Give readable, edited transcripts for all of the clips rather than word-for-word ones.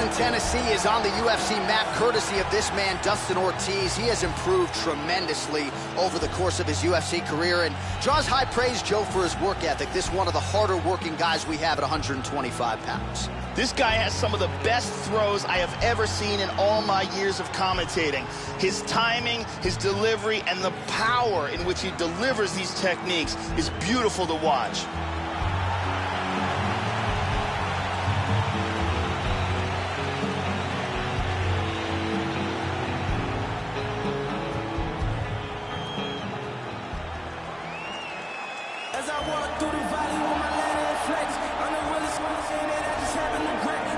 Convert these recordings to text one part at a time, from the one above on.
in Tennessee is on the UFC map courtesy of this man, Dustin Ortiz. He has improved tremendously over the course of his UFC career and draws high praise, Joe, for his work ethic. This is one of the harder working guys we have at 125 pounds. This guy has some of the best throws I have ever seen in all my years of commentating. His timing, his delivery, and the power in which he delivers these techniques is beautiful to watch.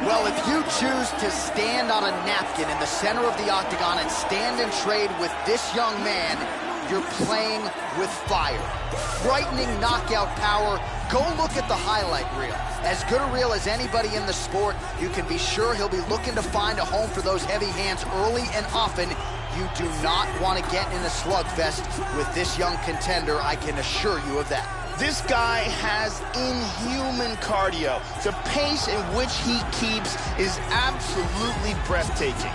Well, if you choose to stand on a napkin in the center of the octagon and stand and trade with this young man, you're playing with fire. Frightening knockout power. Go look at the highlight reel. As good a reel as anybody in the sport, you can be sure he'll be looking to find a home for those heavy hands early and often. You do not want to get in a slugfest with this young contender, I can assure you of that. This guy has inhuman cardio. The pace in which he keeps is absolutely breathtaking.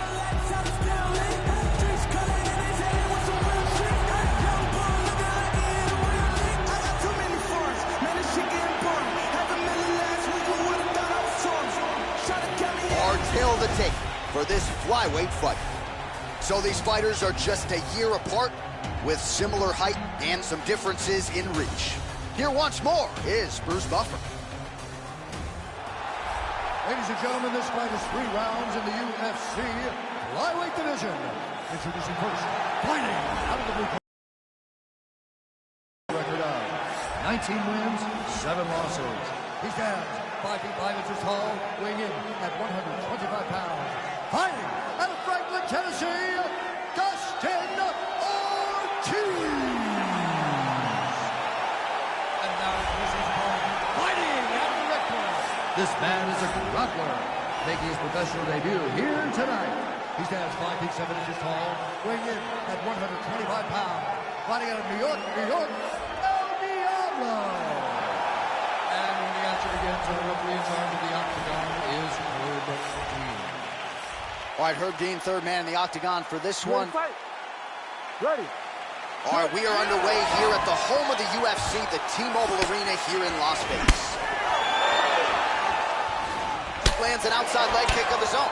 Hard hill to take for this flyweight fight. So these fighters are just a year apart with similar height and some differences in reach. Here once more is Bruce Buffer. Ladies and gentlemen, this fight is 3 rounds in the UFC flyweight division. Introducing first, fighting out of the blue corner. Record of 19 wins, 7 losses. He stands 5 feet 5 inches tall, weighing in at 125 pounds. Fighting out of Franklin, Tennessee, Dustin Ortiz. This man is a grappler, making his professional debut here tonight. He stands 5 feet 7 inches tall, weighing in at 125 pounds. Fighting out of New York, El Diablo. And when the action begins, the referee in charge of the octagon is Herb Dean. All right, Herb Dean, third man in the octagon for this one. Ready. All right, we are underway here at the home of the UFC, the T-Mobile Arena here in Las Vegas. Lands an outside leg kick of his own.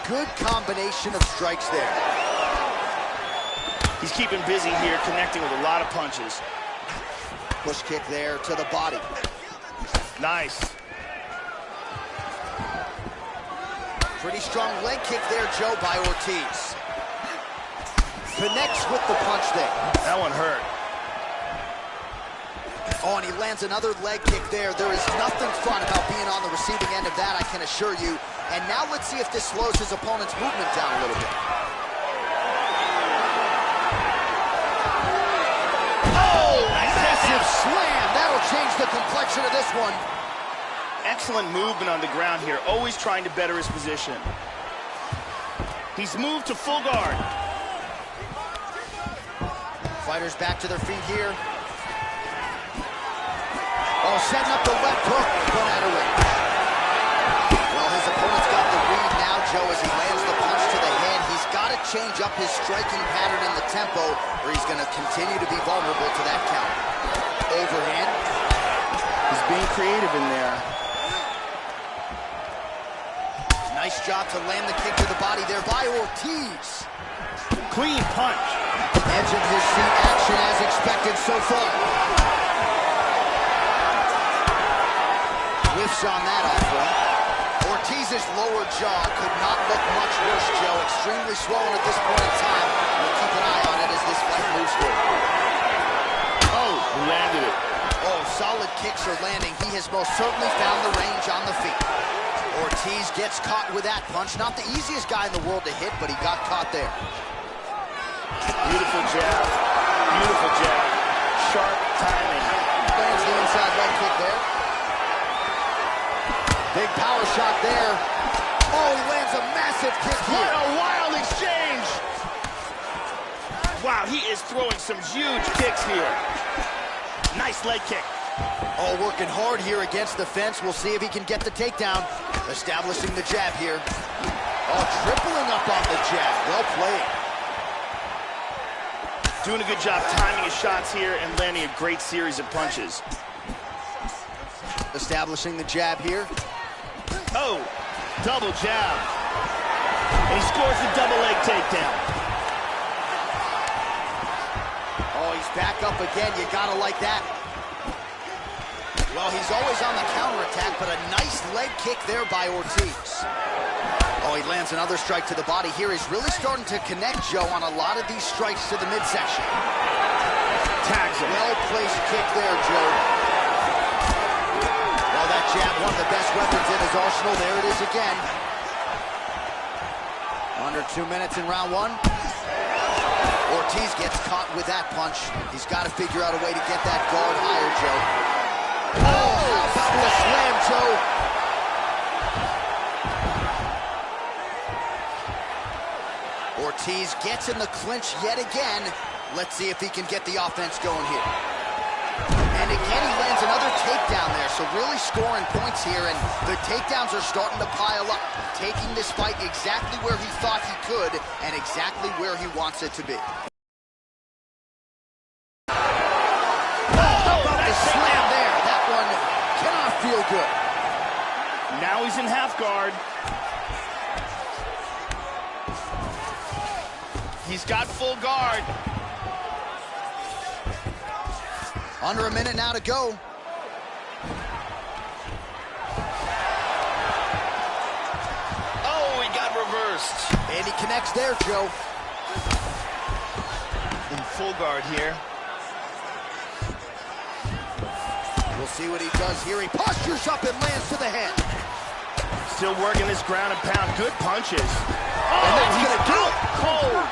Good combination of strikes there. He's keeping busy here, connecting with a lot of punches. Push kick there to the body. Nice. Pretty strong leg kick there, Joe, by Ortiz. Connects with the punch there. That one hurt. Oh, and he lands another leg kick there. There is nothing fun about being on the receiving end of that, I can assure you. And now let's see if this slows his opponent's movement down a little bit. Oh, massive slam. That'll change the complexion of this one. Excellent movement on the ground here, always trying to better his position. He's moved to full guard. Fighters back to their feet here. Oh, setting up the left hook, but out of range. Well, his opponent's got the lead now, Joe, as he lands the punch to the head. He's got to change up his striking pattern and the tempo, or he's going to continue to be vulnerable to that count. Overhand. He's being creative in there. Nice job to land the kick to the body there by Ortiz. Clean punch. Edge of his seat action as expected so far. Whiffs on that offering. Ortiz's lower jaw could not look much worse, Joe. Extremely swollen at this point in time. We'll keep an eye on it as this fight moves forward. Oh, he landed it. Oh, solid kicks are landing. He has most certainly found the range on the feet. Ortiz gets caught with that punch. Not the easiest guy in the world to hit, but he got caught there. Beautiful jab. Beautiful jab. Sharp timing. Lands the inside leg kick there. Big power shot there. Oh, he lands a massive kick here. What a wild exchange. Wow, he is throwing some huge kicks here. Nice leg kick. Oh, working hard here against the fence. We'll see if he can get the takedown. Establishing the jab here. Oh, tripling up on the jab. Well played. Doing a good job timing his shots here and landing a great series of punches. Establishing the jab here. Oh, double jab. And he scores the double leg takedown. Oh, he's back up again. You gotta like that. Well, he's always on the counterattack, but a nice leg kick there by Ortiz. Oh, he lands another strike to the body here. He's really starting to connect, Joe, on a lot of these strikes to the midsection. Tags him. Well-placed kick there, Joe. Well, that jab, one of the best weapons in his arsenal. There it is again. Under 2 minutes in round one. Ortiz gets caught with that punch. He's got to figure out a way to get that guard higher, Joe. Oh, how about the slam, Joe? Ortiz gets in the clinch yet again. Let's see if he can get the offense going here. And again, he lands another takedown there, so really scoring points here, and the takedowns are starting to pile up, taking this fight exactly where he thought he could and exactly where he wants it to be. Slam there. That one cannot feel good. Now he's in half guard. He's got full guard. Under a minute now to go. Oh, he got reversed. And he connects there, Joe. In full guard here. We'll see what he does here. He postures up and lands to the head. Still working this ground and pound. Good punches. And that's gonna do it. Cold.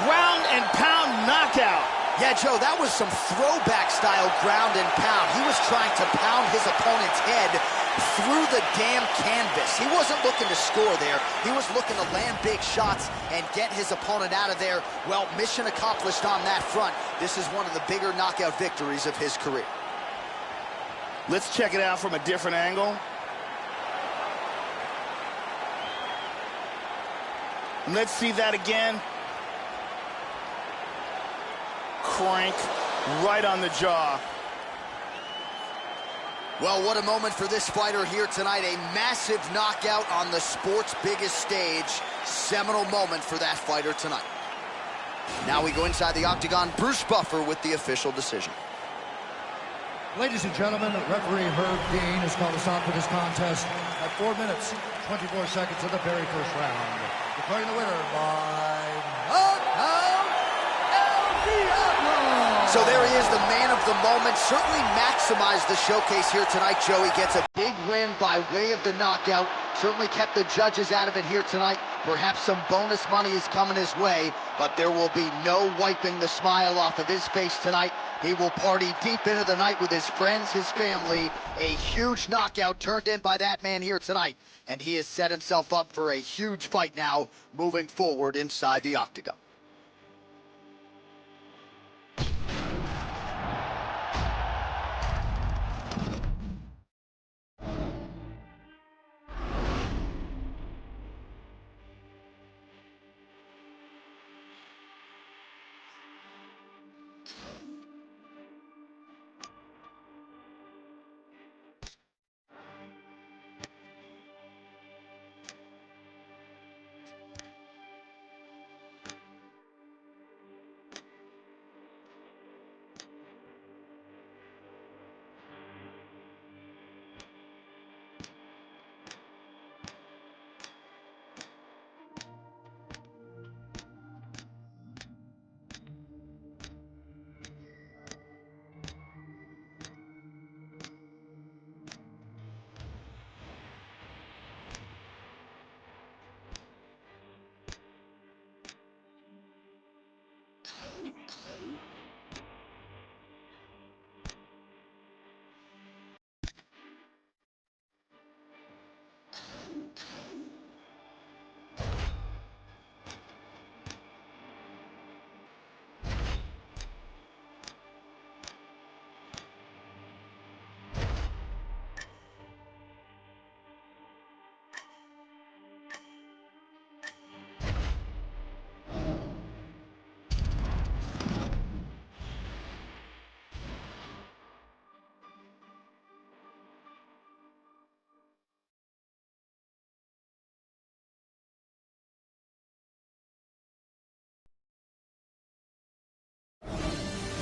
Ground and pound knockout. Yeah, Joe, that was some throwback style ground and pound. He was trying to pound his opponent's head through the damn canvas. He wasn't looking to score there. He was looking to land big shots and get his opponent out of there. Well, mission accomplished on that front. This is one of the bigger knockout victories of his career. Let's check it out from a different angle. Let's see that again. Crank right on the jaw. Well, what a moment for this fighter here tonight. A massive knockout on the sport's biggest stage. Seminal moment for that fighter tonight. Now we go inside the octagon. Bruce Buffer with the official decision. Ladies and gentlemen, referee Herb Dean has called us on for this contest at 4 minutes, 24 seconds of the very first round. Declaring the winner by knockout, So there he is, the man of the moment. Certainly maximized the showcase here tonight, Joe. He gets a big win by way of the knockout. Certainly kept the judges out of it here tonight. Perhaps some bonus money is coming his way, but there will be no wiping the smile off of his face tonight. He will party deep into the night with his friends, his family. A huge knockout turned in by that man here tonight. And he has set himself up for a huge fight now, moving forward inside the octagon.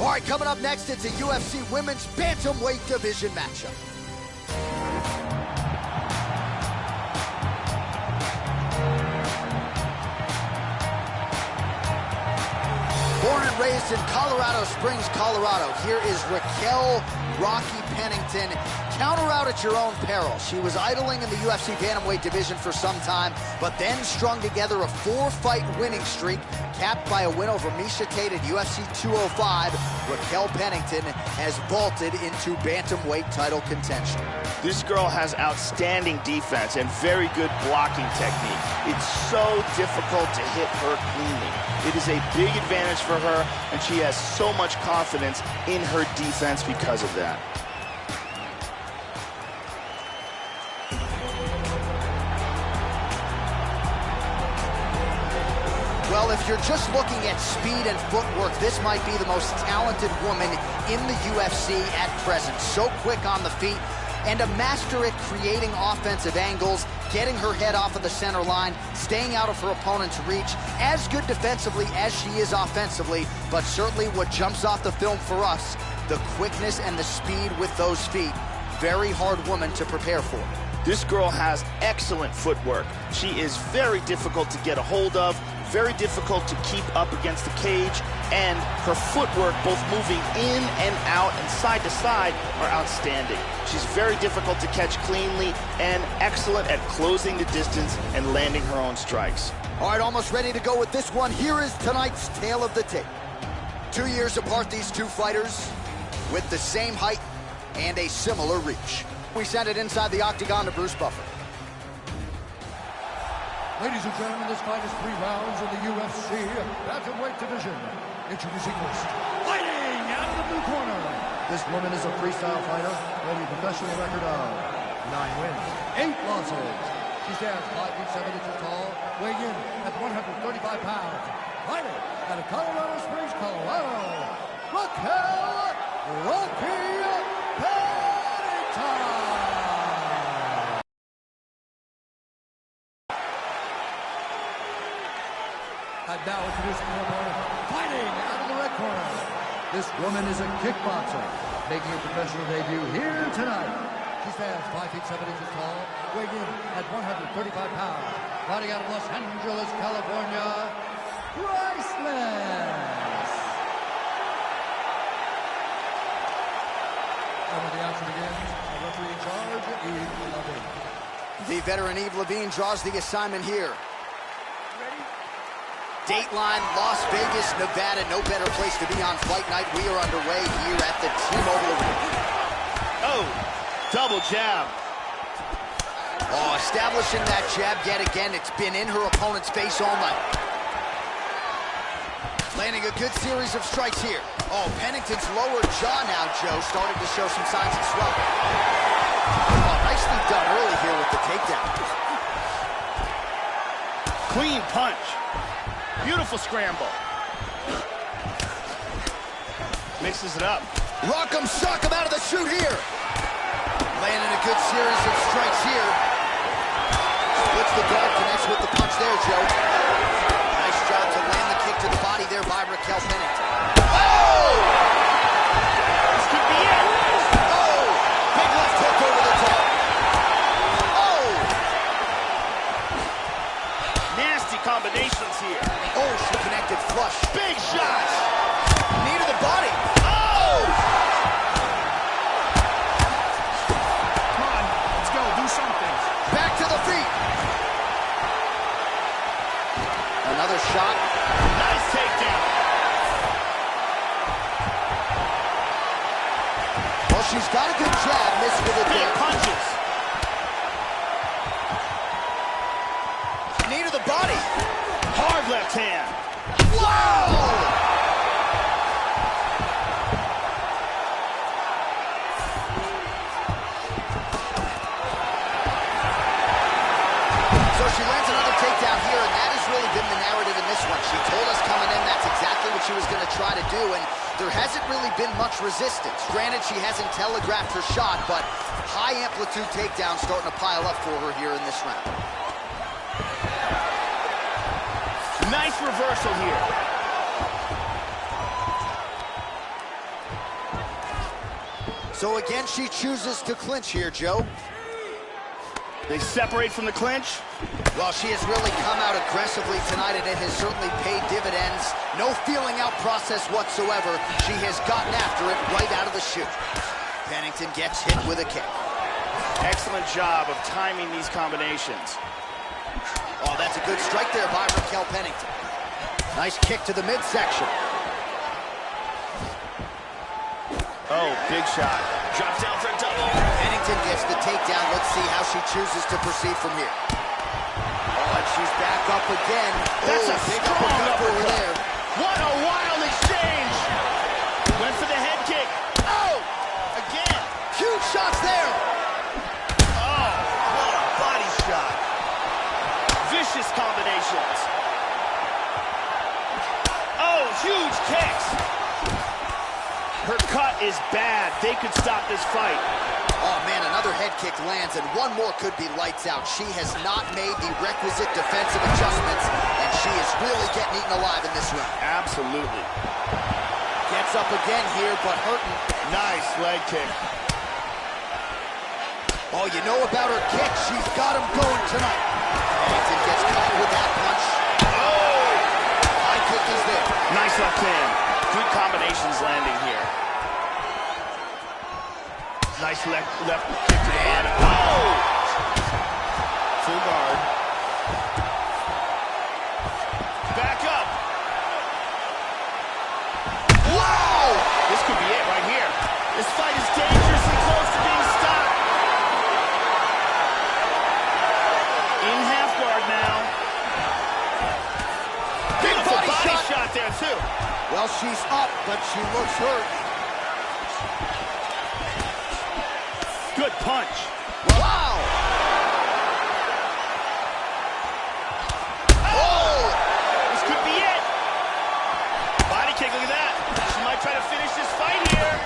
All right, coming up next, it's a UFC Women's Bantamweight Division matchup. Born and raised in Colorado Springs, Colorado, here is Raquel Rocky Pennington. Counter out at your own peril. She was idling in the UFC Bantamweight division for some time, but then strung together a 4-fight winning streak, capped by a win over Miesha Tate at UFC 205. Raquel Pennington has vaulted into bantamweight title contention. This girl has outstanding defense and very good blocking technique. It's so difficult to hit her cleanly. It is a big advantage for her, and she has so much confidence in her defense because of that. Well, if you're just looking at speed and footwork, this might be the most talented woman in the UFC at present. So quick on the feet and a master at creating offensive angles, getting her head off of the center line, staying out of her opponent's reach. As good defensively as she is offensively, but certainly what jumps off the film for us, the quickness and the speed with those feet. Very hard woman to prepare for. This girl has excellent footwork. She is very difficult to get a hold of, very difficult to keep up against the cage, and her footwork, both moving in and out and side to side, are outstanding. She's very difficult to catch cleanly and excellent at closing the distance and landing her own strikes. All right, almost ready to go with this one. Here is tonight's tale of the tape. 2 years apart, these two fighters with the same height and a similar reach. We send it inside the octagon to Bruce Buffer. Ladies and gentlemen, this fight is 3 rounds in the UFC Bantamweight division. Introducing first, fighting out of the blue corner. This woman is a freestyle fighter, holding a professional record of 9 wins, 8 losses. She stands 5 feet 7 inches tall, weighing in at 135 pounds. Fighting out of Colorado Springs, Colorado, Raquel Rocky Pennington. And now introducing her opponent, fighting out of the red corner. This woman is a kickboxer, making her professional debut here tonight. She stands 5 feet 7 inches tall, weighing in at 135 pounds. Fighting out of Los Angeles, California, Priceless. And when the action begins, the referee in charge, Eve Levine. The veteran Eve Levine draws the assignment here. Dateline, Las Vegas, Nevada. No better place to be on fight night. We are underway here at the T-Mobile Arena. Oh, double jab. Oh, establishing that jab yet again. It's been in her opponent's face all night. Landing a good series of strikes here. Oh, Pennington's lower jaw now, Joe, starting to show some signs of swelling. Oh, nicely done early here with the takedown. Clean punch. Beautiful scramble. Mixes it up. Rock'em sock him out of the chute here. Landing a good series of strikes here. Splits the guard, connects with the punch there, Joe. Nice job to land the kick to the body there by Raquel Pennington. Oh! This could be it. Oh! Big left hook over the top. Oh! Nasty combinations here. Oh, she connected flush. Big shots. Knee to the body. Oh! Come on, let's go, do something. Back to the feet. Another shot. Nice takedown. Well, she's got a good jab, missed with a Big dip. punches. Knee to the body. Hard left hand. Wow! So she lands another takedown here, and that has really been the narrative in this one. She told us coming in that's exactly what she was going to try to do, and there hasn't really been much resistance. Granted, she hasn't telegraphed her shot, but high amplitude takedowns starting to pile up for her here in this round. Nice reversal here. So again, she chooses to clinch here, Joe. They separate from the clinch. Well, she has really come out aggressively tonight, and it has certainly paid dividends. No feeling out process whatsoever. She has gotten after it right out of the chute. Pennington gets hit with a kick. Excellent job of timing these combinations. Oh, that's a good strike there by Raquel Pennington. Nice kick to the midsection. Oh, big shot. Drops down for a double. Pennington gets the takedown. Let's see how she chooses to proceed from here. Oh, and she's back up again. That's a big strong uppercut over uppercut. there. What a wild exchange. Went for the head kick. Oh, again. Huge shots there. Oh, what a body shot. Vicious combinations. Oh, huge kicks. Her cut is bad. They could stop this fight. Oh, man, another head kick lands, and one more could be lights out. She has not made the requisite defensive adjustments, and she is really getting eaten alive in this round. Absolutely. Gets up again here, but hurting. Nice leg kick. Oh, you know about her kick. She's got him going tonight. Pennington gets caught with that punch. Oh! High kick is there. Nice left hand. Good combinations landing here. Nice left kick to the bottom. Oh! Full guard. Back up. Wow! This could be it right here. This fight is dangerously close to being stopped. In half guard now. Beautiful body shot there too. Well, she's up, but she looks hurt. Good punch. Wow! Oh! This could be it. Body kick, look at that. She might try to finish this fight here.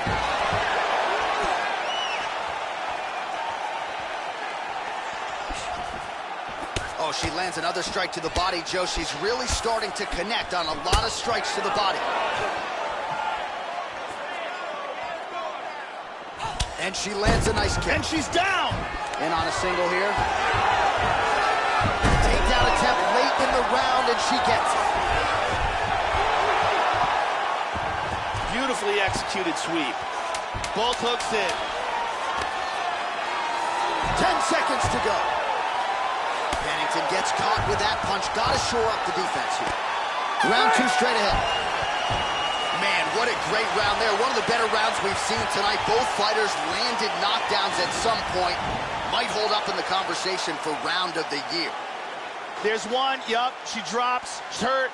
Oh, she lands another strike to the body, Joe. She's really starting to connect on a lot of strikes to the body. And she lands a nice kick. And she's down. In on a single here. Takedown attempt late in the round, and she gets it. Beautifully executed sweep. Both hooks in. 10 seconds to go. Pennington gets caught with that punch. Gotta shore up the defense here. Round two straight ahead. Man, what a great round there. One of the better rounds we've seen tonight. Both fighters landed knockdowns at some point. Might hold up in the conversation for round of the year. There's one. Yup. She drops. She's hurt.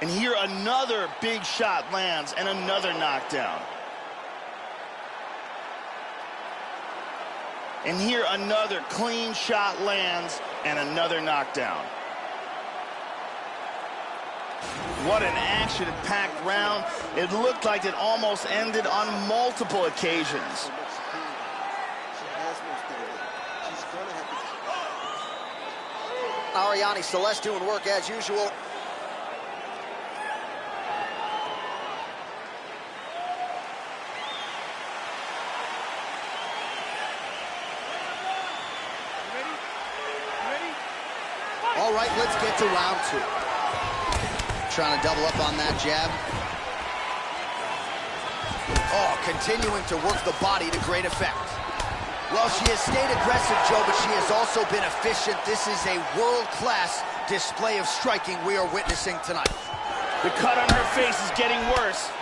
And here another big shot lands and another knockdown. And here another clean shot lands and another knockdown. What an action-packed round. It looked like it almost ended on multiple occasions. Ariane Celeste doing work as usual. All right, let's get to round two. Trying to double up on that jab. Oh, continuing to work the body to great effect. Well, she has stayed aggressive, Joe, but she has also been efficient. This is a world-class display of striking we are witnessing tonight. The cut on her face is getting worse.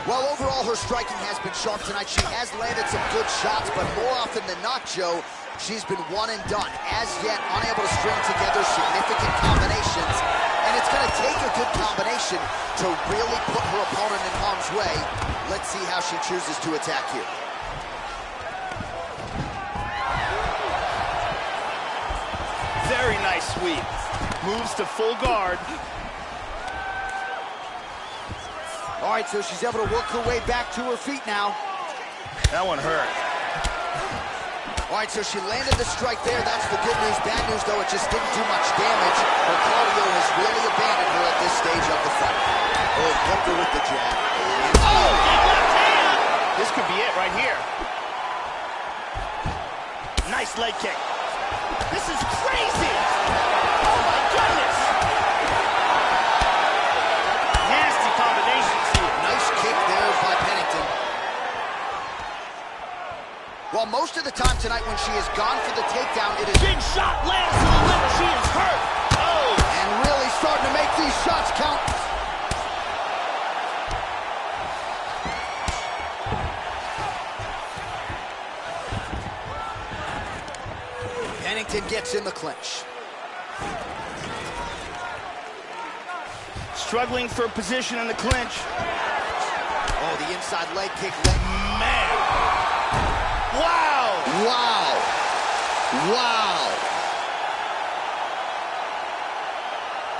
Well, overall, her striking has been sharp tonight. She has landed some good shots, but more often than not, Joe, she's been one and done. As yet, unable to string together significant combinations. And it's going to take a good combination to really put her opponent in harm's way. Let's see how she chooses to attack here. Very nice sweep. Moves to full guard. All right, so she's able to work her way back to her feet now. That one hurt. All right, so she landed the strike there. That's the good news. Bad news, though, it just didn't do much damage. Her cardio has really abandoned her at this stage of the fight. Oh, hooked her with the jab. Oh, big left hand! This could be it right here. Nice leg kick. This is crazy! Oh, my goodness! Nasty combinations here. Nice kick there by Pennington. Well, most of the time tonight when she has gone for the takedown, it is... Big shot lands to the lip. She is hurt. Oh! And really starting to make these shots count. Pennington gets in the clinch. Struggling for position in the clinch. Oh, the inside leg kick. Man! Wow! Wow! Wow!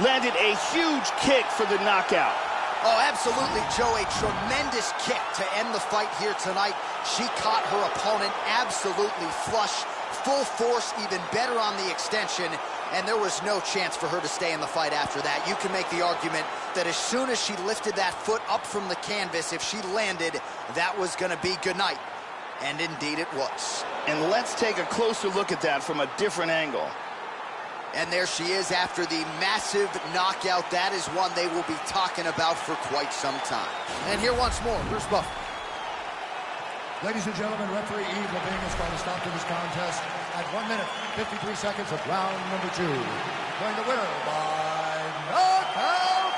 Landed a huge kick for the knockout. Oh, absolutely, Joe. A tremendous kick to end the fight here tonight. She caught her opponent absolutely flush. Full force, even better on the extension, and there was no chance for her to stay in the fight after that. You can make the argument that as soon as she lifted that foot up from the canvas, if she landed, that was going to be good night. And indeed it was. And let's take a closer look at that from a different angle. And there she is after the massive knockout. That is one they will be talking about for quite some time. And here once more, Bruce Buffer. Ladies and gentlemen, referee Yves Levine has called a stop to this contest at 1 minute, 53 seconds of round number 2. Going the winner by knockout,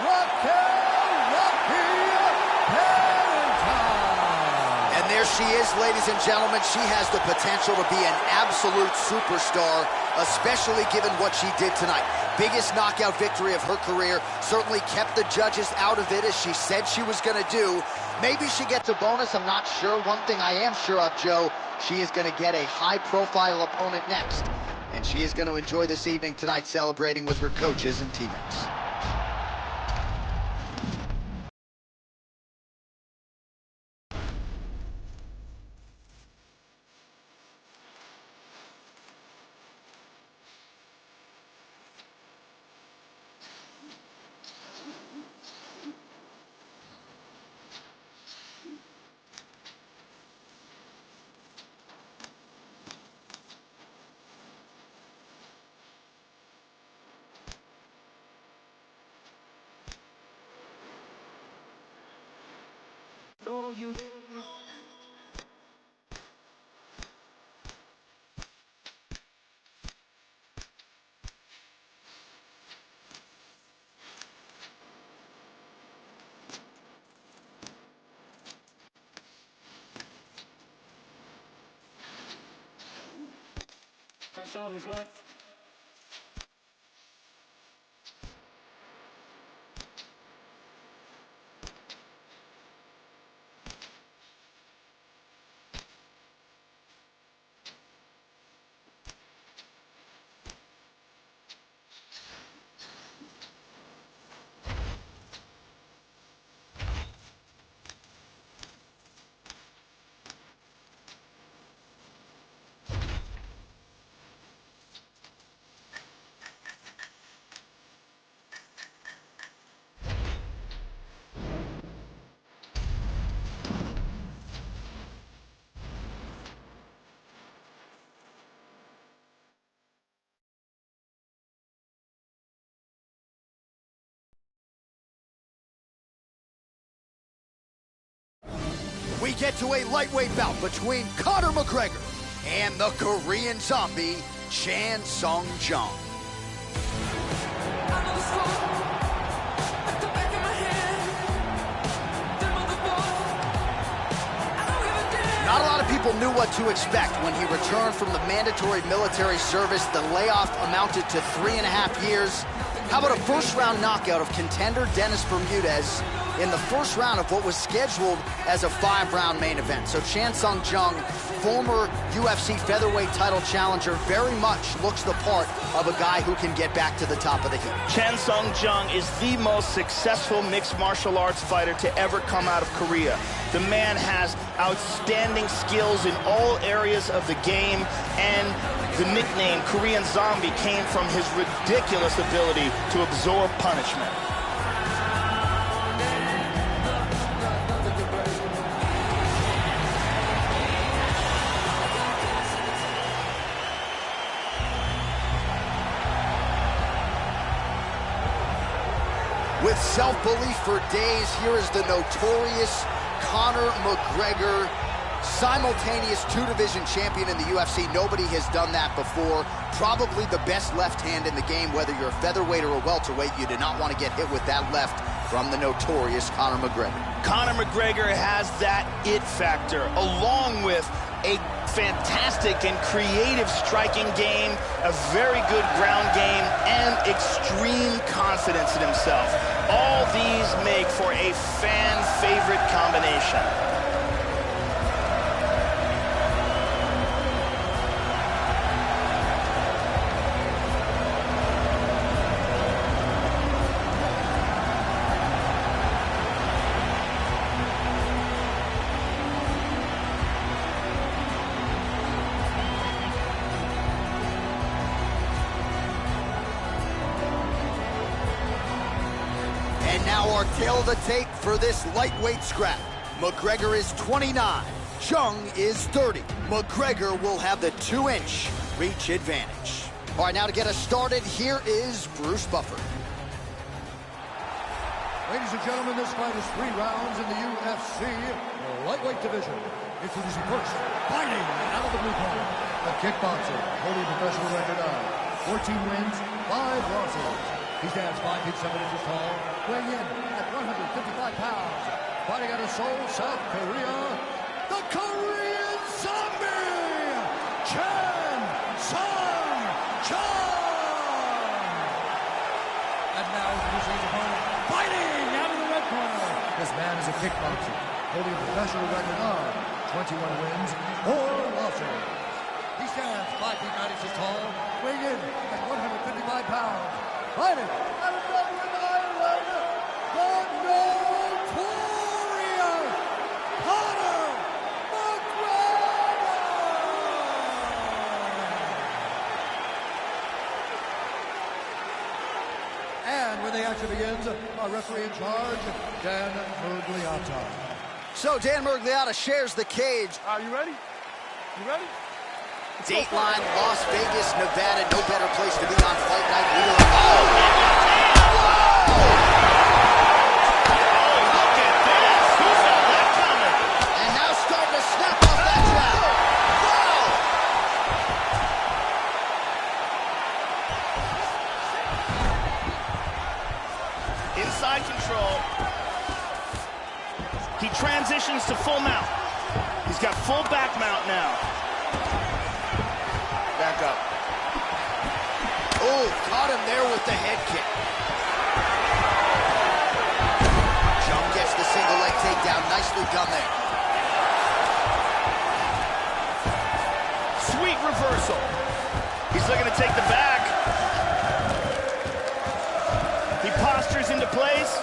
Aqui. And there she is, ladies and gentlemen. She has the potential to be an absolute superstar, especially given what she did tonight. Biggest knockout victory of her career. Certainly kept the judges out of it, as she said she was going to do. Maybe she gets a bonus, I'm not sure. One thing I am sure of, Joe, she is going to get a high-profile opponent next. And she is going to enjoy this evening tonight celebrating with her coaches and teammates. We get to a lightweight bout between Conor McGregor and the Korean zombie, Chan Sung Jung. Not a lot of people knew what to expect when he returned from the mandatory military service. The layoff amounted to 3.5 years. How about a first-round knockout of contender Dennis Bermudez in the first round of what was scheduled as a 5-round main event? So Chan Sung Jung former UFC featherweight title challenger very much looks the part of a guy who can get back to the top of the heap. Chan Sung Jung is the most successful mixed martial arts fighter to ever come out of Korea. The man has outstanding skills in all areas of the game, and the nickname Korean Zombie came from his ridiculous ability to absorb punishment. With self-belief for days, here is the notorious Conor McGregor, simultaneous two-division champion in the UFC. Nobody has done that before. Probably the best left hand in the game, whether you're a featherweight or a welterweight. You do not want to get hit with that left from the notorious Conor McGregor. Conor McGregor has that it factor, along with a fantastic and creative striking game, a very good ground game, and extreme confidence in himself. All these make for a fan-favorite combination. And now our tail of the tape for this lightweight scrap. McGregor is 29, Jung is 30. McGregor will have the 2-inch reach advantage. All right, now to get us started, here is Bruce Buffer. Ladies and gentlemen, this fight is 3 rounds in the UFC lightweight division. Introducing first, fighting out of the blue corner, a kickboxer, holding a professional record of 14 wins, 5 losses. He stands 5 feet 7 inches tall, weighing in at 155 pounds. Fighting out of Seoul, South Korea, the Korean Zombie, Chan Sung Jung. And now introducing his opponent, fighting out of the red corner. This man is a kickboxer, holding a professional record of 21 wins, 4 losses. He stands 5 feet 9 inches tall, weighing in at 155 pounds. Fighting out of Dublin, Ireland, the notorious Conor McGregor! And when the action begins, our referee in charge, Dan Murgliata. So Dan Murgliata shares the cage. Are you ready? You ready? Dateline, Las Vegas, Nevada. No better place to be on Fight Night. We are... Look at this! Who saw that coming? And now starting to snap off that jab. Wow! Inside control. He transitions to full mount. He's got full back mount now. Back up. Oh, caught him there with the head kick. Jung gets the single leg takedown. Nicely done there. Sweet reversal. He's looking to take the back. He postures into place.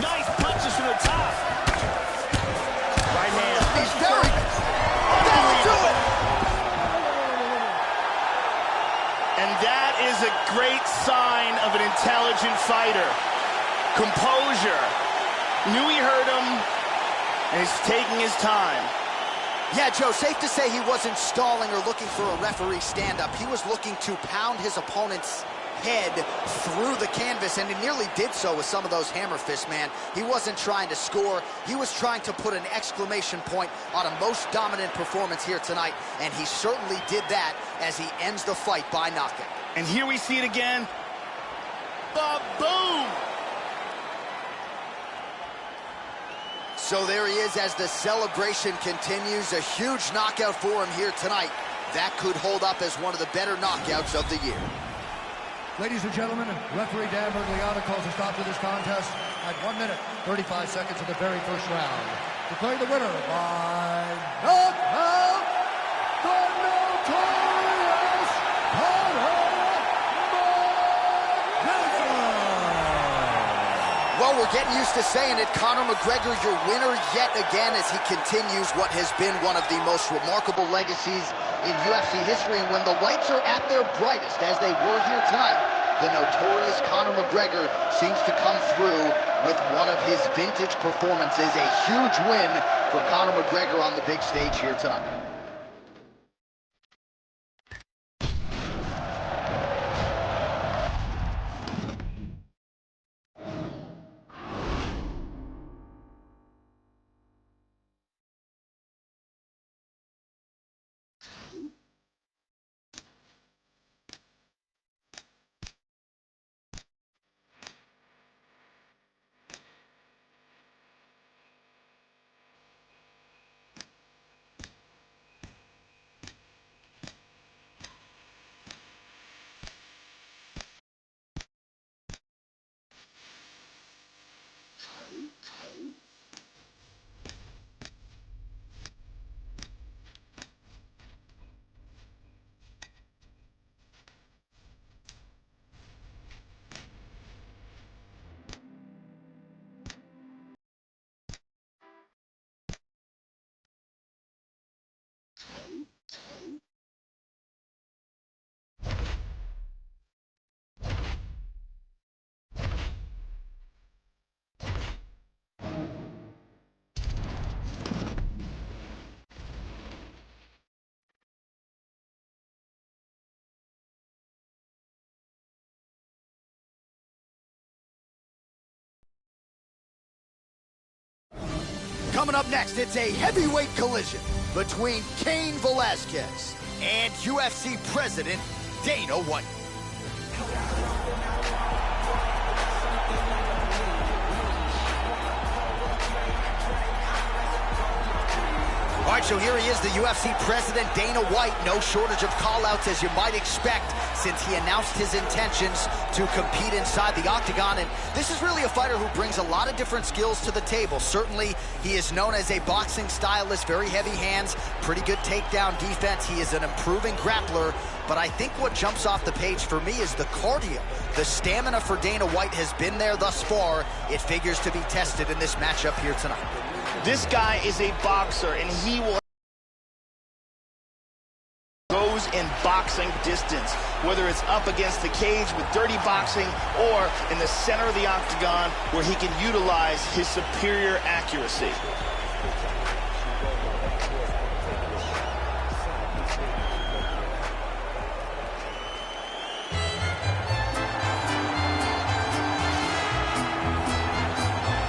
Nice punches from the top. Right hand. He's very... That'll do it! And that is a great sign of an intelligent fighter. Composure. Knew he hurt him, and he's taking his time. Yeah, Joe, safe to say he wasn't stalling or looking for a referee stand-up. He was looking to pound his opponent's head through the canvas, and he nearly did so with some of those hammer fists, man. He wasn't trying to score. He was trying to put an exclamation point on a most dominant performance here tonight, and he certainly did that as he ends the fight by knockout. And here we see it again. Ba-boom! So there he is as the celebration continues. A huge knockout for him here tonight. That could hold up as one of the better knockouts of the year. Ladies and gentlemen, referee Dan Murgliata calls a stop to this contest at 1 minute, 35 seconds of the very first round. Declaring the winner by knockout Well, we're getting used to saying it. Conor McGregor, your winner yet again, as he continues what has been one of the most remarkable legacies in UFC history. And when the lights are at their brightest, as they were here tonight, the notorious Conor McGregor seems to come through with one of his vintage performances. A huge win for Conor McGregor on the big stage here tonight. Coming up next, it's a heavyweight collision between Cain Velasquez and UFC President Dana White. All right, so here he is, the UFC President Dana White. No shortage of call-outs, as you might expect, since he announced his intentions to compete inside the octagon. And this is really a fighter who brings a lot of different skills to the table. Certainly, he is known as a boxing stylist, very heavy hands, pretty good takedown defense. He is an improving grappler. But I think what jumps off the page for me is the cardio. The stamina for Dana White has been there thus far. It figures to be tested in this matchup here tonight. This guy is a boxer, and he will goes in boxing distance, whether it's up against the cage with dirty boxing or in the center of the octagon where he can utilize his superior accuracy.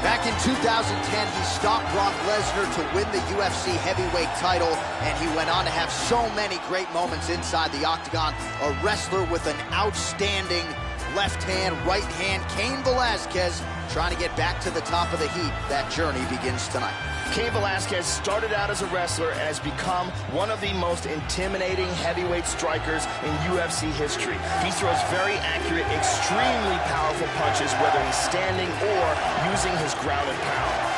Back in 2010, he stopped Brock Lesnar to win the UFC heavyweight title, and he went on to have so many great moments inside the octagon. A wrestler with an outstanding left hand, right hand. Cain Velasquez trying to get back to the top of the heap. That journey begins tonight. Cain Velasquez started out as a wrestler and has become one of the most intimidating heavyweight strikers in UFC history. He throws very accurate, extremely powerful punches, whether he's standing or using his ground and pound.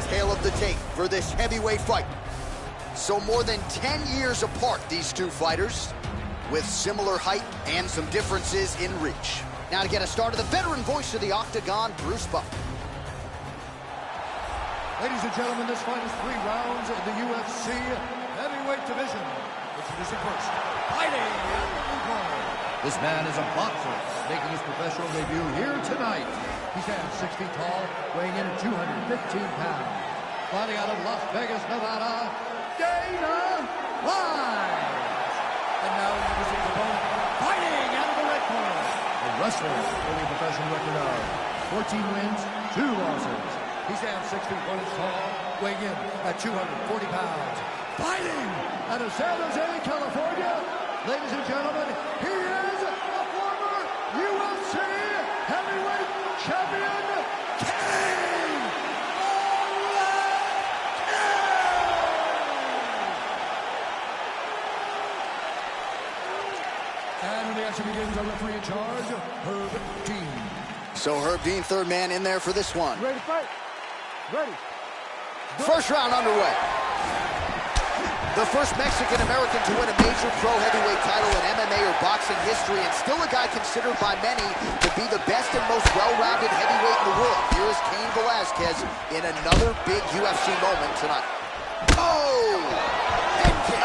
Tale of the tape for this heavyweight fight. So more than 10 years apart, these two fighters, with similar height and some differences in reach. Now to get us started, the veteran voice of the octagon, Bruce Buck. Ladies and gentlemen, this fight is 3 rounds in the UFC heavyweight division. Introducing first, fighting out of the blue corner. This man is a boxer, making his professional debut here tonight. He stands 6 feet tall, weighing in at 215 pounds. Fighting out of Las Vegas, Nevada, Dana White. And now introducing his opponent, fighting out of the red corner. A wrestler with a professional record of 14 wins, 2 losses. He stands 6 feet 1 inch tall, weighing in at 240 pounds. Fighting out of San Jose, California. Ladies and gentlemen, he is a former UFC heavyweight champion, Cain Velasquez. And on the action begins, our referee in charge, Herb Dean. So Herb Dean, third man in there for this one. Ready to fight? Ready. First round underway. The first Mexican-American to win a major pro heavyweight title in MMA or boxing history, and still a guy considered by many to be the best and most well-rounded heavyweight in the world. Here is Cain Velasquez in another big UFC moment tonight. Oh! Head kick.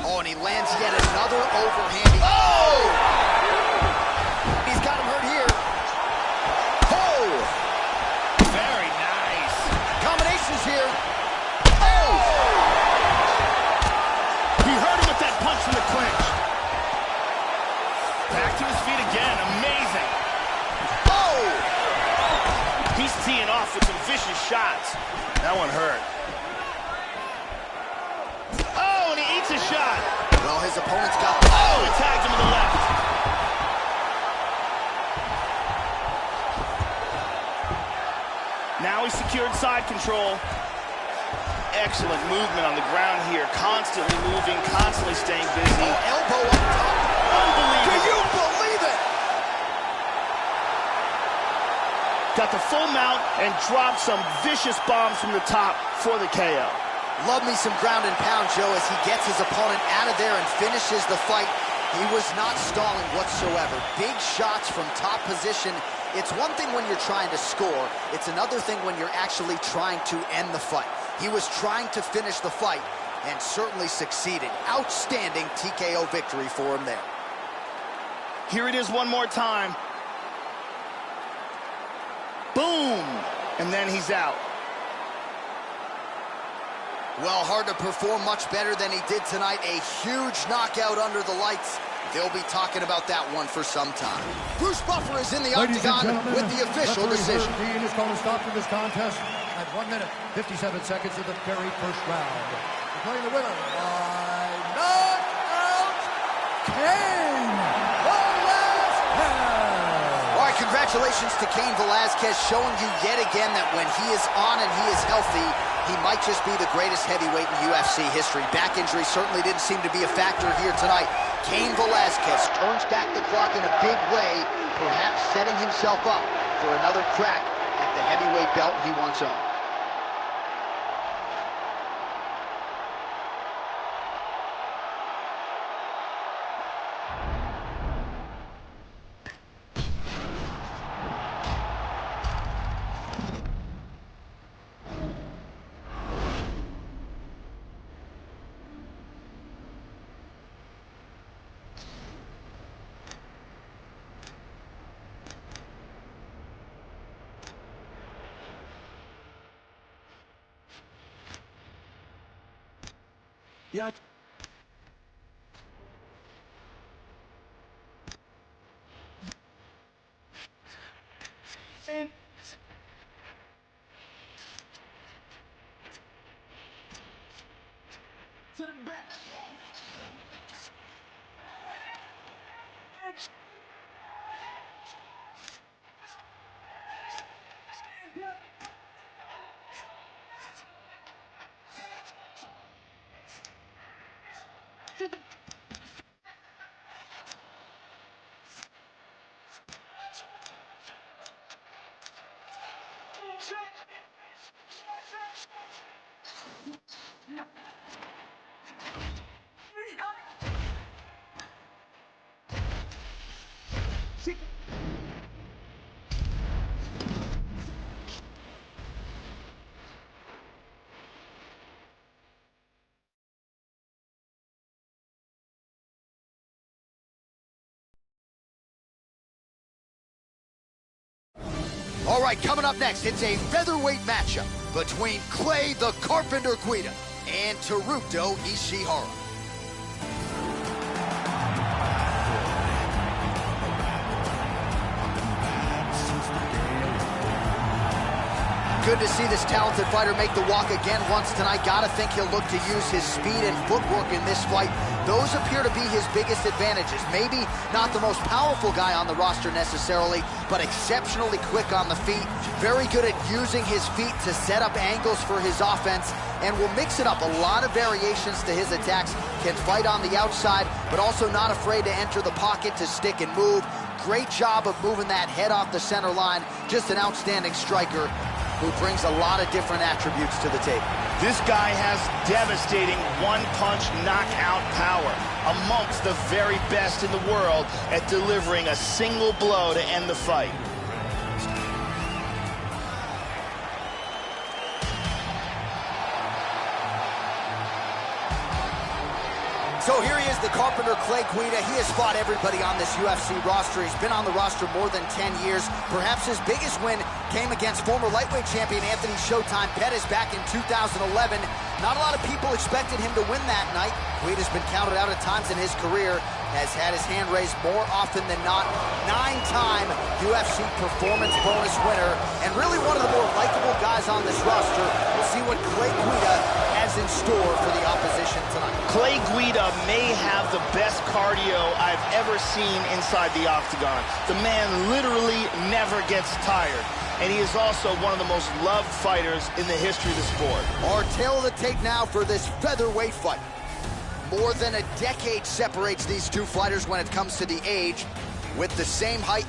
Oh, and he lands yet another overhand. Oh! He's got him hurt here. Oh! Very nice. Combinations here. Oh! He hurt him with that punch from the clinch. Back to his feet again. Amazing. Oh! He's teeing off with some vicious shots. That one hurt. Oh, and he eats a shot. Well, his opponent's got... Oh, he tagged him to the left. Now he secured side control. Excellent movement on the ground here. Constantly moving, constantly staying busy. Oh, elbow up top. Unbelievable. Do you believe it? Got the full mount and dropped some vicious bombs from the top for the KO. Love me some ground and pound, Joe, as he gets his opponent out of there and finishes the fight. He was not stalling whatsoever. Big shots from top position. It's one thing when you're trying to score. It's another thing when you're actually trying to end the fight. He was trying to finish the fight and certainly succeeded. Outstanding TKO victory for him there. Here it is one more time. Boom! And then he's out. Well, hard to perform much better than he did tonight. A huge knockout under the lights. They'll be talking about that one for some time. Bruce Buffer is in the octagon with the official decision. Herb Dean is going to stop to this contest at 1 minute, 57 seconds of the very first round. Declaring the winner by knockout, Cain Velasquez. All right, congratulations to Cain Velasquez, showing you yet again that when he is on and he is healthy, he might just be the greatest heavyweight in UFC history. Back injury certainly didn't seem to be a factor here tonight. Cain Velasquez turns back the clock in a big way, perhaps setting himself up for another crack at the heavyweight belt he once owned. Yeah. And to the back. All right, coming up next, it's a featherweight matchup between Clay the Carpenter Guida and Teruto Ishihara. Good to see this talented fighter make the walk again once tonight. Gotta think he'll look to use his speed and footwork in this fight. Those appear to be his biggest advantages. Maybe not the most powerful guy on the roster necessarily, but exceptionally quick on the feet. Very good at using his feet to set up angles for his offense, and will mix it up. A lot of variations to his attacks. Can fight on the outside, but also not afraid to enter the pocket to stick and move. Great job of moving that head off the center line. Just an outstanding striker who brings a lot of different attributes to the table. This guy has devastating one-punch knockout power, amongst the very best in the world at delivering a single blow to end the fight. So here he is, the Carpenter Clay Guida. He has fought everybody on this UFC roster. He's been on the roster more than 10 years. Perhaps his biggest win came against former lightweight champion Anthony Showtime Pettis back in 2011. Not a lot of people expected him to win that night. Guida's been counted out at times in his career, has had his hand raised more often than not. 9-time UFC performance bonus winner, and really one of the more likable guys on this roster. We'll see what Clay Guida has in store for the opposition tonight. Clay Guida may have the best cardio I've ever seen inside the octagon. The man literally never gets tired, and he is also one of the most loved fighters in the history of the sport. Our tale of the tape now for this featherweight fight. More than a decade separates these two fighters when it comes to the age, with the same height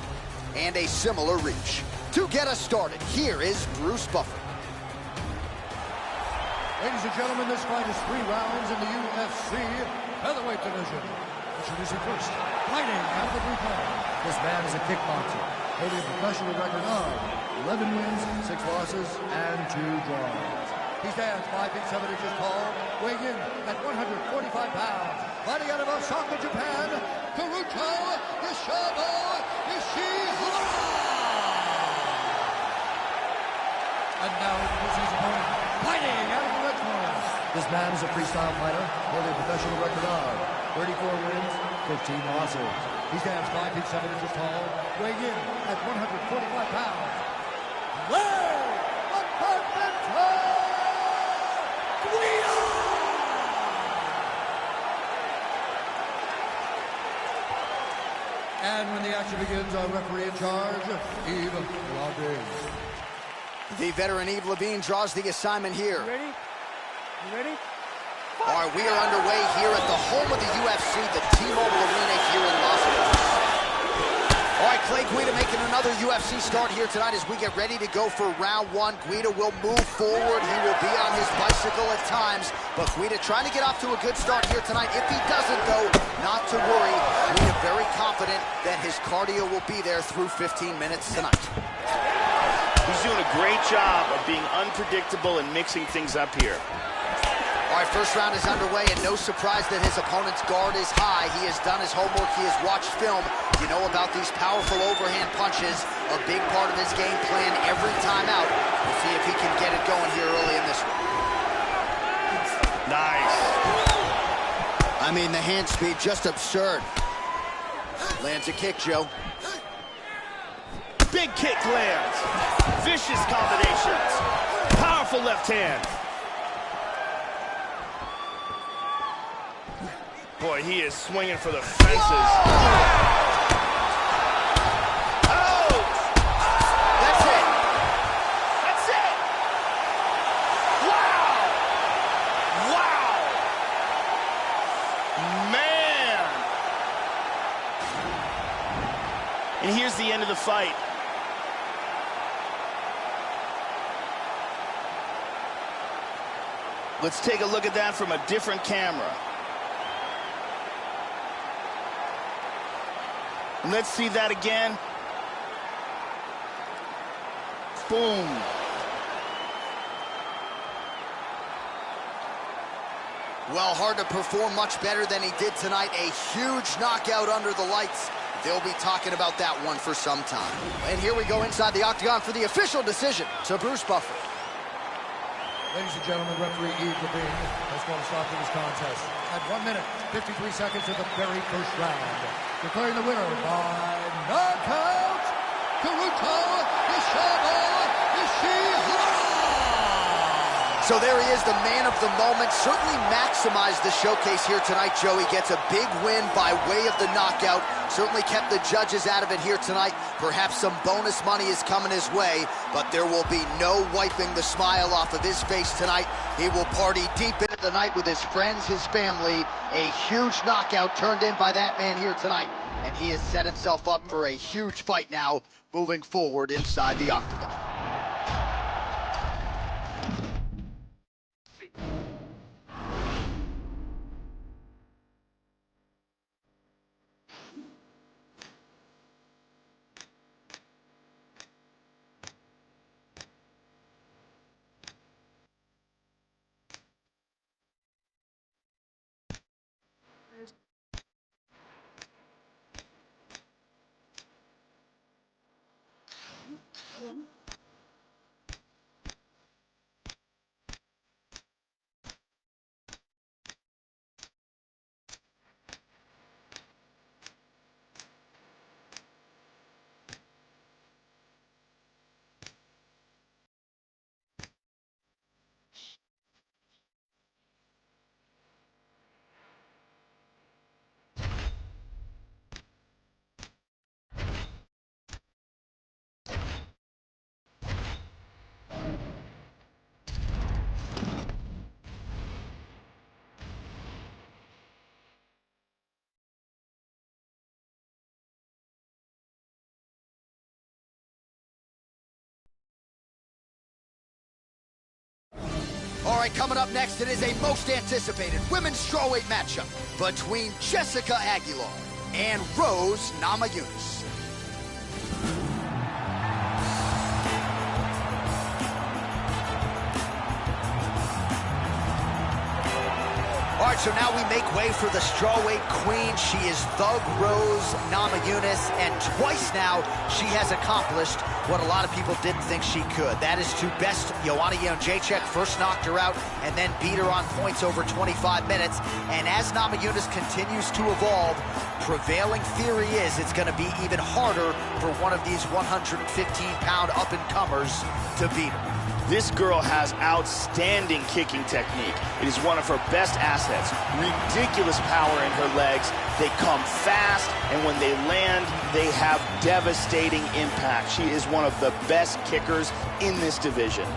and a similar reach. To get us started, here is Bruce Buffer. Ladies and gentlemen, this fight is 3 rounds in the UFC featherweight division. Introducing first, fighting out of the blue corner. This man is a kickboxer, holding a professional record of 11 wins, 6 losses, and 2 draws. He stands 5 feet 7 inches tall, weighing in at 145 pounds. Fighting out of Osaka, Japan, Karuto Yoshimo Ishihara. And now introducing his opponent, fighting out of the red corner. This man is a freestyle fighter, holding a professional record of 34 wins, 15 losses. He stands 5 feet 7 inches tall, weighing in at 145 pounds. Clay Guida! And when the action begins, our referee in charge, Yves Lavigne. The veteran Yves Lavigne draws the assignment here. You ready? You ready? All right, we are underway here at the home of the UFC, the T-Mobile Arena here in Las Vegas. All right, Clay Guida making another UFC start here tonight as we get ready to go for round 1. Guida will move forward. He will be on his bicycle at times, but Guida trying to get off to a good start here tonight. If he doesn't, though, not to worry. Guida very confident that his cardio will be there through 15 minutes tonight. He's doing a great job of being unpredictable and mixing things up here. All right, first round is underway, and no surprise that his opponent's guard is high. He has done his homework. He has watched film. You know about these powerful overhand punches, a big part of his game plan every time out. We'll see if he can get it going here early in this one. Nice. I mean, the hand speed, just absurd. Lands a kick, Joe. Big kick lands. Vicious combinations. Powerful left hand. Boy, he is swinging for the fences. Oh! That's it. That's it! Wow! Wow! Man! And here's the end of the fight. Let's take a look at that from a different camera. And let's see that again. Boom. Well, hard to perform much better than he did tonight. A huge knockout under the lights. They'll be talking about that one for some time. And here we go inside the octagon for the official decision to Bruce Buffer. Ladies and gentlemen, referee Yves Lavigne has called a stop to this contest at 1 minute, 53 seconds of the very first round. Declaring the winner by knockout, Karuto Yoshimo Ishihara. So there he is, the man of the moment. Certainly maximized the showcase here tonight, Joey. Gets a big win by way of the knockout. Certainly kept the judges out of it here tonight. Perhaps some bonus money is coming his way, but there will be no wiping the smile off of his face tonight. He will party deep into the night with his friends, his family. A huge knockout turned in by that man here tonight. And he has set himself up for a huge fight now, moving forward inside the octagon. All right, coming up next, it is a most anticipated women's strawweight matchup between Jessica Aguilar and Rose Namajunas. All right, so now we make way for the strawweight queen. She is Thug Rose Namajunas, and twice now she has accomplished what a lot of people didn't think she could. That is to best Joanna Jędrzejczyk, first knocked her out, and then beat her on points over 25 minutes. And as Namajunas continues to evolve, prevailing theory is it's going to be even harder for one of these 115-pound up-and-comers to beat her. This girl has outstanding kicking technique. It is one of her best assets. Ridiculous power in her legs. They come fast, and when they land, they have devastating impact. She is one of the best kickers in this division.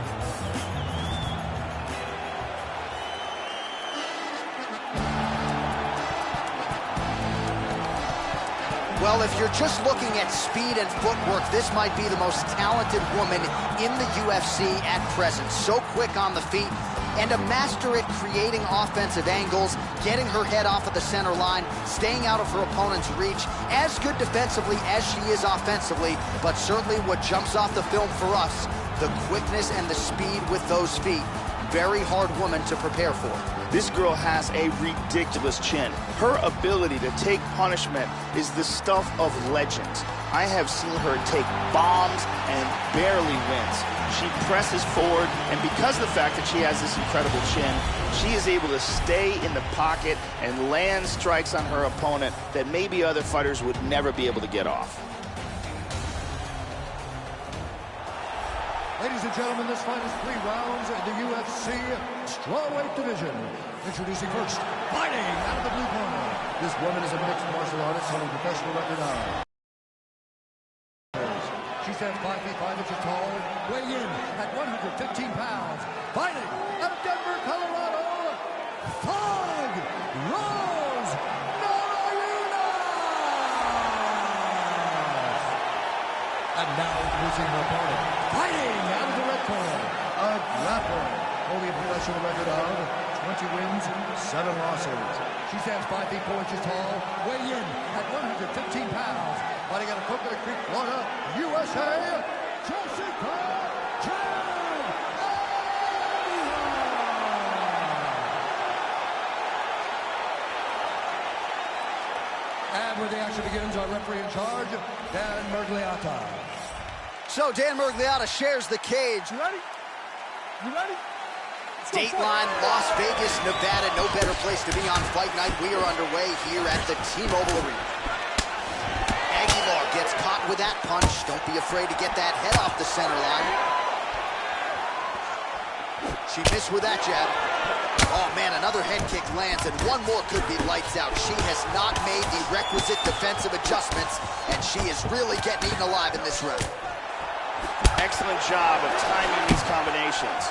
Well, if you're just looking at speed and footwork, this might be the most talented woman in the UFC at present. So quick on the feet, and a master at creating offensive angles, getting her head off of the center line, staying out of her opponent's reach. As good defensively as she is offensively, but certainly what jumps off the film for us, the quickness and the speed with those feet. Very hard woman to prepare for. This girl has a ridiculous chin. Her ability to take punishment is the stuff of legends. I have seen her take bombs and barely wins. She presses forward, and because of the fact that she has this incredible chin, she is able to stay in the pocket and land strikes on her opponent that maybe other fighters would never be able to get off. Ladies and gentlemen, this fight is 3 rounds in the UFC strawweight division. Introducing first, fighting out of the blue corner. This woman is a mixed martial artist holding professional record on. She stands 5 feet 5 inches tall, weighing in at 115 pounds. Fighting out of Denver, Colorado, Thug Rose Namajunas. And now introducing her opponent, fighting out of the red corner, a grappler, holding a professional record of 20 wins, 7 losses. She stands 5 feet 4 inches tall, weighing in at 115 pounds. Fighting out of Coconut Creek, Florida, USA, Jessica Aguilar. And where the action begins, our referee in charge, Dan Mergliata. So Dan Mergliata shares the cage. You ready? You ready? Dateline, Las Vegas, Nevada. No better place to be on fight night. We are underway here at the T-Mobile Arena. Aguilar gets caught with that punch. Don't be afraid to get that head off the center line. She missed with that jab. Oh, man, another head kick lands, and one more could be lights out. She has not made the requisite defensive adjustments, and she is really getting eaten alive in this round. Excellent job of timing these combinations.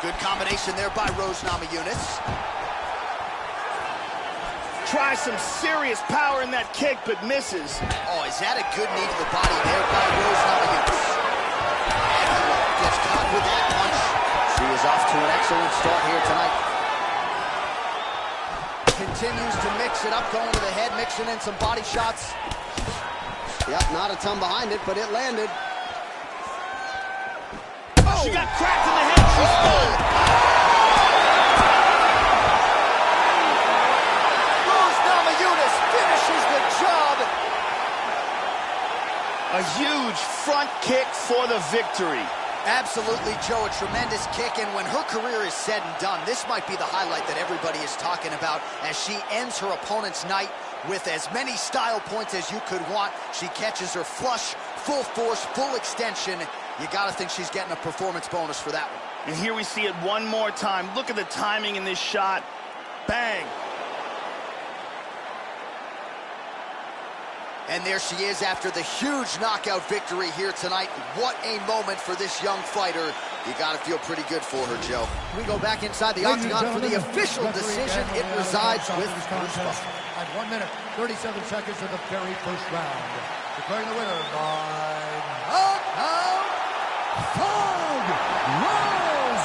Good combination there by Rose Namajunas. Tries some serious power in that kick, but misses. Oh, is that a good knee to the body there by Rose Namajunas? And gets caught with that punch. She is off to an excellent start here tonight. Continues to mix it up, going to the head, mixing in some body shots. Yep, not a ton behind it, but it landed. Oh! She got cracked in the head. She's stunned. Rose Namajunas finishes the job. A huge front kick for the victory. Absolutely, Joe, a tremendous kick, and when her career is said and done, this might be the highlight that everybody is talking about as she ends her opponent's night with as many style points as you could want. She catches her flush, full force, full extension. You got to think she's getting a performance bonus for that one. And here we see it one more time. Look at the timing in this shot. Bang. And there she is after the huge knockout victory here tonight. What a moment for this young fighter. You got to feel pretty good for her, Joe. We go back inside the octagon for the official decision. It resides with at 1 minute, 37 seconds of the very first round. Declaring the winner by knockout, Rose Namajunas!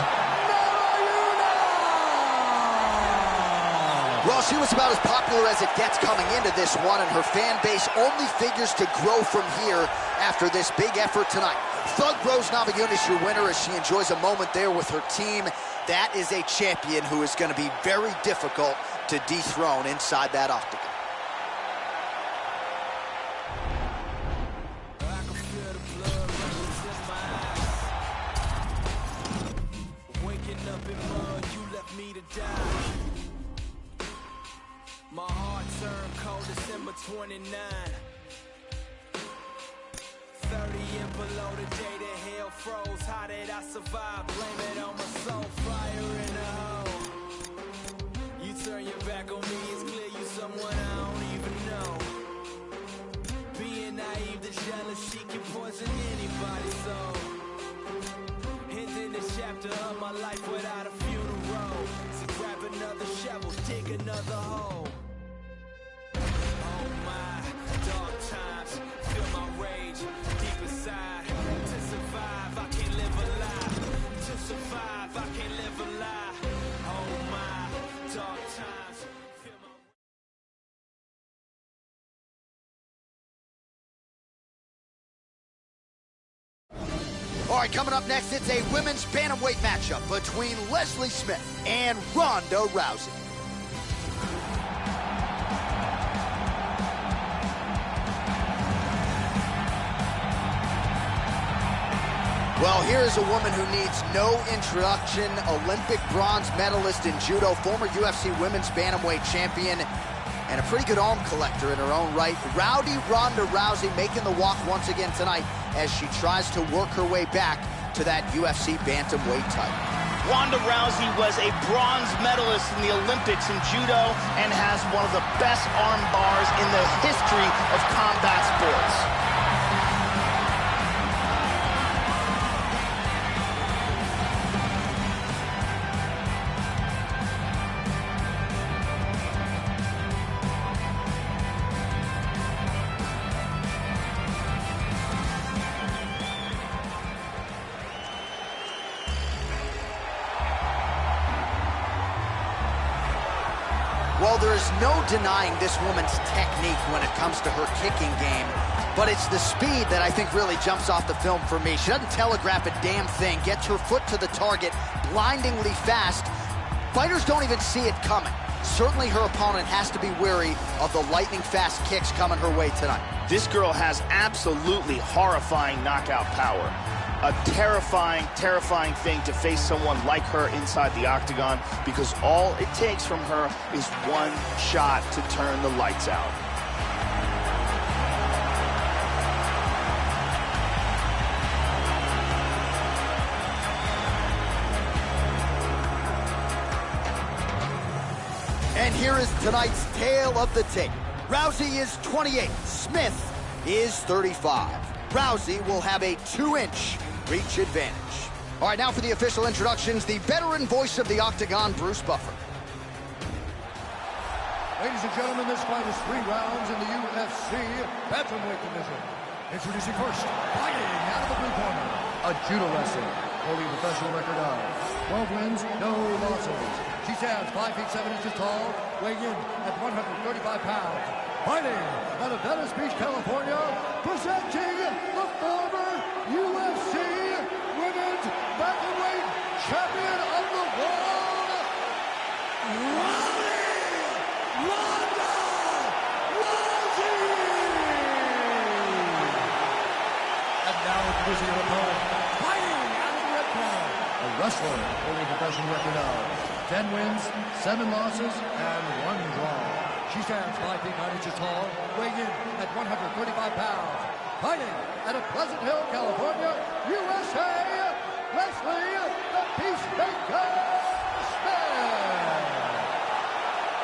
Well, she was about as popular as it gets coming into this one, and her fan base only figures to grow from here after this big effort tonight. Thug Rose Namajunas, your winner, as she enjoys a moment there with her team. That is a champion who is going to be very difficult to dethrone inside that octagon. My heart turned cold December 29. 30 and below the day that hell froze. How did I survive? Blame it on my soul. Fire in the hole. You turn your back on me, it's clear you someone I don't even know. Being naive, the jealousy can poison anybody's soul. Ending this chapter of my life without a funeral. So grab another shovel, dig another hole. Oh my, dark times, feel my rage deep inside. To survive, I can't live a lie. To survive, I can't live a lie. Oh my, dark times, feel my All right, coming up next, it's a women's bantamweight matchup between Leslie Smith and Ronda Rousey. Well, here is a woman who needs no introduction. Olympic bronze medalist in judo, former UFC women's bantamweight champion, and a pretty good arm collector in her own right. Rowdy Ronda Rousey making the walk once again tonight as she tries to work her way back to that UFC bantamweight title. Ronda Rousey was a bronze medalist in the Olympics in judo and has one of the best arm bars in the history of combat sports. Well, there is no denying this woman's technique when it comes to her kicking game, but it's the speed that I think really jumps off the film for me. She doesn't telegraph a damn thing, gets her foot to the target blindingly fast. Fighters don't even see it coming. Certainly her opponent has to be wary of the lightning-fast kicks coming her way tonight. This girl has absolutely horrifying knockout power. A terrifying, terrifying thing to face someone like her inside the octagon, because all it takes from her is one shot to turn the lights out. And here is tonight's tale of the tape. Rousey is 28, Smith is 35. Rousey will have a 2-inch reach advantage. All right, now for the official introductions, the veteran voice of the Octagon, Bruce Buffer. Ladies and gentlemen, this fight is 3 rounds in the UFC bantamweight division. Introducing first, fighting out of the blue corner, a judo wrestler, holding a professional record of 12 wins, no losses. She stands 5 feet 7 inches tall, weighing in at 135 pounds. Fighting out of Venice Beach, California, presenting the former UFC Women's Bantamweight Champion of the World, Ronda Rousey! And now introducing her opponent, fighting out of the red corner, a wrestler holding a professional record of 10 wins, 7 losses, and 1 draw. She stands 5 feet 9 inches tall, weighing in at 135 pounds. Fighting out of Pleasant Hill, California, USA, Leslie the Peacemaker Smith.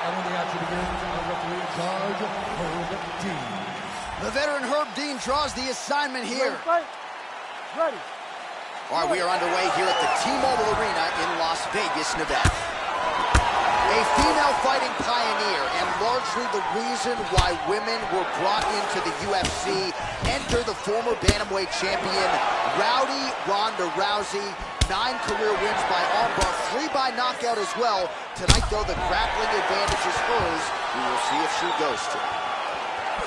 And when the action begins, our referee in charge, Herb Dean. The veteran Herb Dean draws the assignment here. Ready. All right, we are underway here at the T-Mobile Arena in Las Vegas, Nevada. A female fighting pioneer and largely the reason why women were brought into the UFC. Enter the former bantamweight champion, Rowdy Ronda Rousey. 9 career wins by armbar, 3 by knockout as well. Tonight, though, the grappling advantage is hers. We will see if she goes to it.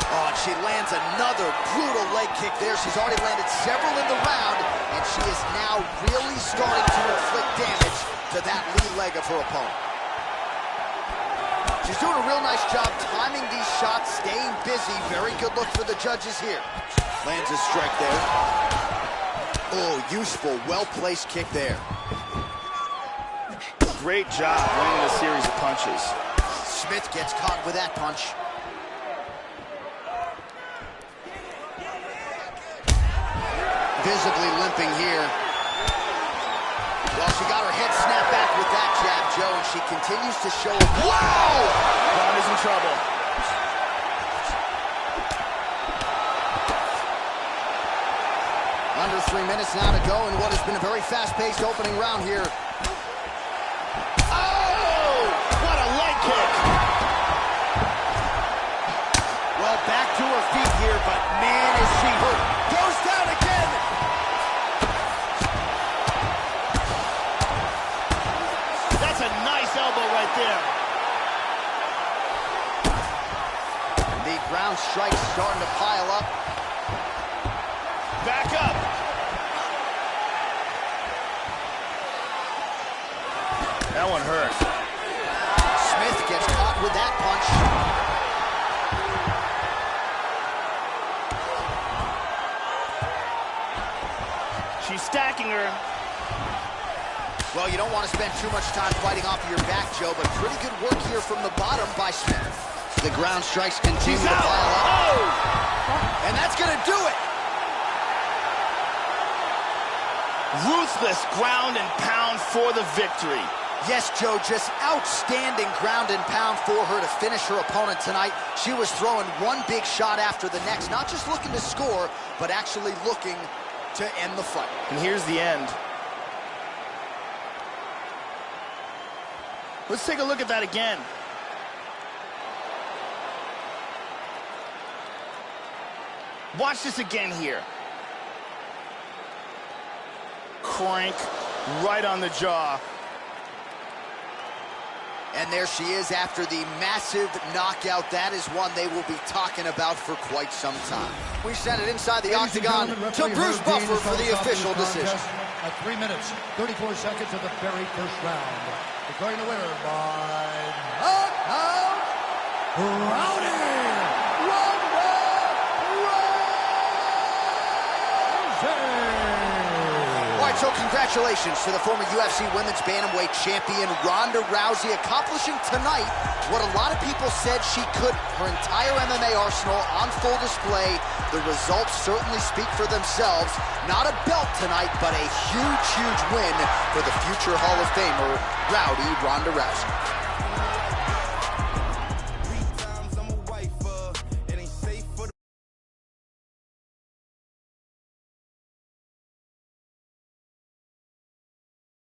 Oh, and she lands another brutal leg kick there. She's already landed several in the round, and she is now really starting to inflict damage to that lead leg of her opponent. She's doing a real nice job timing these shots, staying busy. Very good look for the judges here. Lands a strike there. Oh, useful, well-placed kick there. Great job winning the series of punches. Smith gets caught with that punch. Visibly limping here. Well, she got her head snapped back with that jab, Joe, and she continues to show it. Wow! Ronda's in trouble. Under 3 minutes now to go in what has been a very fast-paced opening round here. Oh! What a leg kick! Well, back to her feet here, but man, is she hurt. Goes down again! That's a nice elbow right there. The ground strikes starting to pile up. Back up. That one hurt. Smith gets caught with that punch. She's stacking her. Well, you don't want to spend too much time fighting off of your back, Joe, but pretty good work here from the bottom by Smith. The ground strikes continue to pile up. Oh! And that's going to do it. Ruthless ground and pound for the victory. Yes, Joe, just outstanding ground and pound for her to finish her opponent tonight. She was throwing one big shot after the next, not just looking to score, but actually looking to end the fight. And here's the end. Let's take a look at that again. Watch this again here. Crank right on the jaw. And there she is after the massive knockout. That is one they will be talking about for quite some time. We send it inside the octagon to Bruce Buffer for the official decision. At 3 minutes, 34 seconds of the very first round. Declaring the winner by knockout, Rowdy Ronda Rousey. All right, so congratulations to the former UFC Women's Bantamweight Champion, Ronda Rousey, accomplishing tonight what a lot of people said she could. Her entire MMA arsenal on full display. The results certainly speak for themselves. Not a belt tonight, but a huge, huge win for the future Hall of Famer, Rowdy Ronda Rousey.